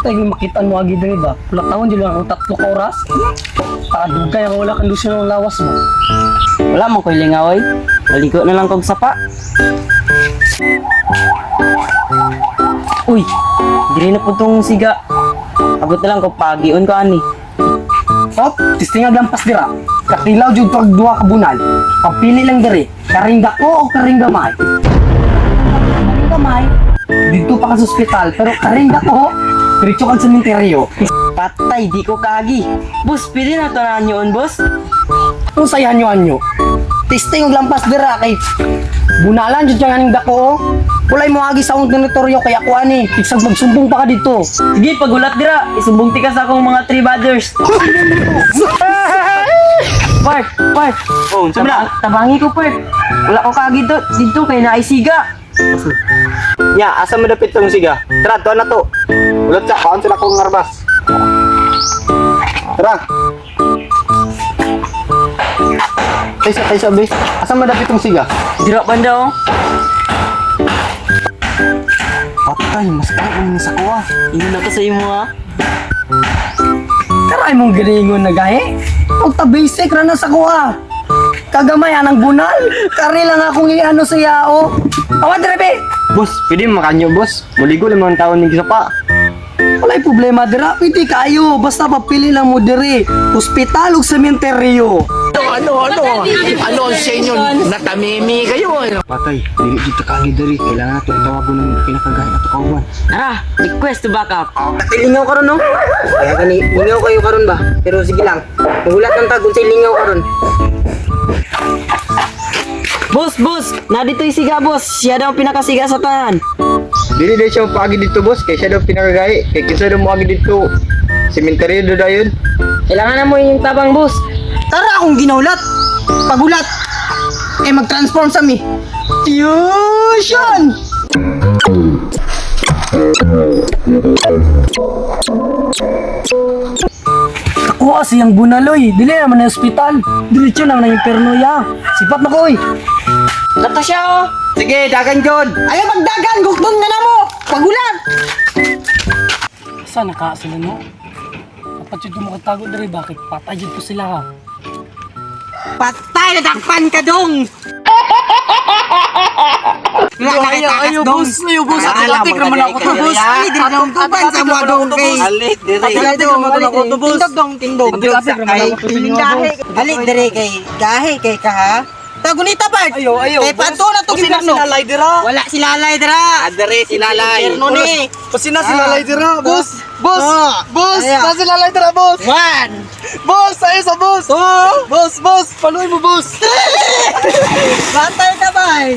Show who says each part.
Speaker 1: Basta yung makita mo agi diri ba? Wala taon dili lang 3 ka oras. Dugay ang wala kang lusyon ng lawas mo.
Speaker 2: Wala man ko'y lingaw, oy. Maligo na lang kog sapa. Uy, dili na po tong siga. Abot na lang kog pagion ko ani.
Speaker 1: Hop, tistingag lampas dira. Kakilaw jud pag duha ka bunal. Pagpili lang diri, karingga ko o karingga may. Karingga may. Dito pa ka sa ospital, pero karingga ko, diretso ka sa sementeryo.
Speaker 2: Patay, di ko kagi. Boss, pwede na to na nyoon, boss?
Speaker 1: Kung sayan nyo. Testing og lampas dira kay bunalan jud yang aning dako. Kulay mo agi sa teritoryo kay ako ani. Isag magsumbong pa ka dito.
Speaker 2: Sige, pagulat dira. Isumbong ti ka sa akong mga 3 brothers. Park.
Speaker 3: Oh, unsa man?
Speaker 2: Tabangi ko, Park. Wala ko kagi dito kay naay siga.
Speaker 3: Ya, asa mo dapit tong siga? Tara, to na to. Ulot sa kaon sila kong ngarbas. Tara. Tay sabi. Asa mo dapit tong siga?
Speaker 2: Dira banda, oh.
Speaker 3: Patay, mas kaon sa kuha.
Speaker 2: Ingon na ko sa imo, ha.
Speaker 1: Karay mong giningon na gahe. Pag basic ra na sa kuha. Kagamay anang bunal. Kari lang akong iano sa yao. Awan dere be.
Speaker 3: Boss, pwede makanyo, boss. Muligo 5 taon ning sapa.
Speaker 1: Walay problema dira, pwede kayo. Basta papili lang mo diri. Hospital ug sementeryo.
Speaker 4: Ano ang sa inyo? Natamimi kayo.
Speaker 3: Patay, dili dito kagi diri. Kailangan nato tawagon ng pinakagahi ato kauban.
Speaker 2: Tara, request to back up.
Speaker 1: Lingaw karon no? Kaya kani lingaw kayo karon ba? Pero sige lang. Magulat ng tagon sa lingaw karon.
Speaker 2: Boss, na dito yung siga, boss. Siya daw ang pinakasiga sa tanan.
Speaker 3: Dili day siya paagi dito, boss. Kay siya daw pinakagahi. Kay kinsa daw mo agi dito. Sementeryo daw dayon.
Speaker 2: Kailangan na mo yung tabang, boss.
Speaker 1: Tara akong ginaulat. Pagulat. Mag-transform sa mi. Fusion! Ako siyang bunaloy. Dili naman na ospital. Diretso naman na yung pernoya. Sipat na ko oy.
Speaker 2: Kata siya, oh.
Speaker 3: Sige, dagan jod.
Speaker 1: Ayaw magdagan. Gugton na na mo. Pagulat. Saan nakasila no? Dapat yun makatago diri. Bakit patay yun po sila ha? Patay! Natakpan ka dong! Ayaw boss! Atletik naman ako to boss! Tuban sa mga dong kay!
Speaker 3: Alit, diri.
Speaker 1: Tindog! Halik diri kay! Gahe kay ka ha? Tagunita pa! Ayaw! Kay pato na to gibarno! Wala si Lalay dira!
Speaker 3: Adere si Lalay.
Speaker 1: Perno ni!
Speaker 3: Pasina si Lalay dira, boss.
Speaker 1: Boss!
Speaker 3: Sa si Lalay dira, boss.
Speaker 1: One!
Speaker 3: Boss, ayo sa boss.
Speaker 1: Two!
Speaker 3: Boss, paluin mo, boss.
Speaker 1: Bantay ka ba?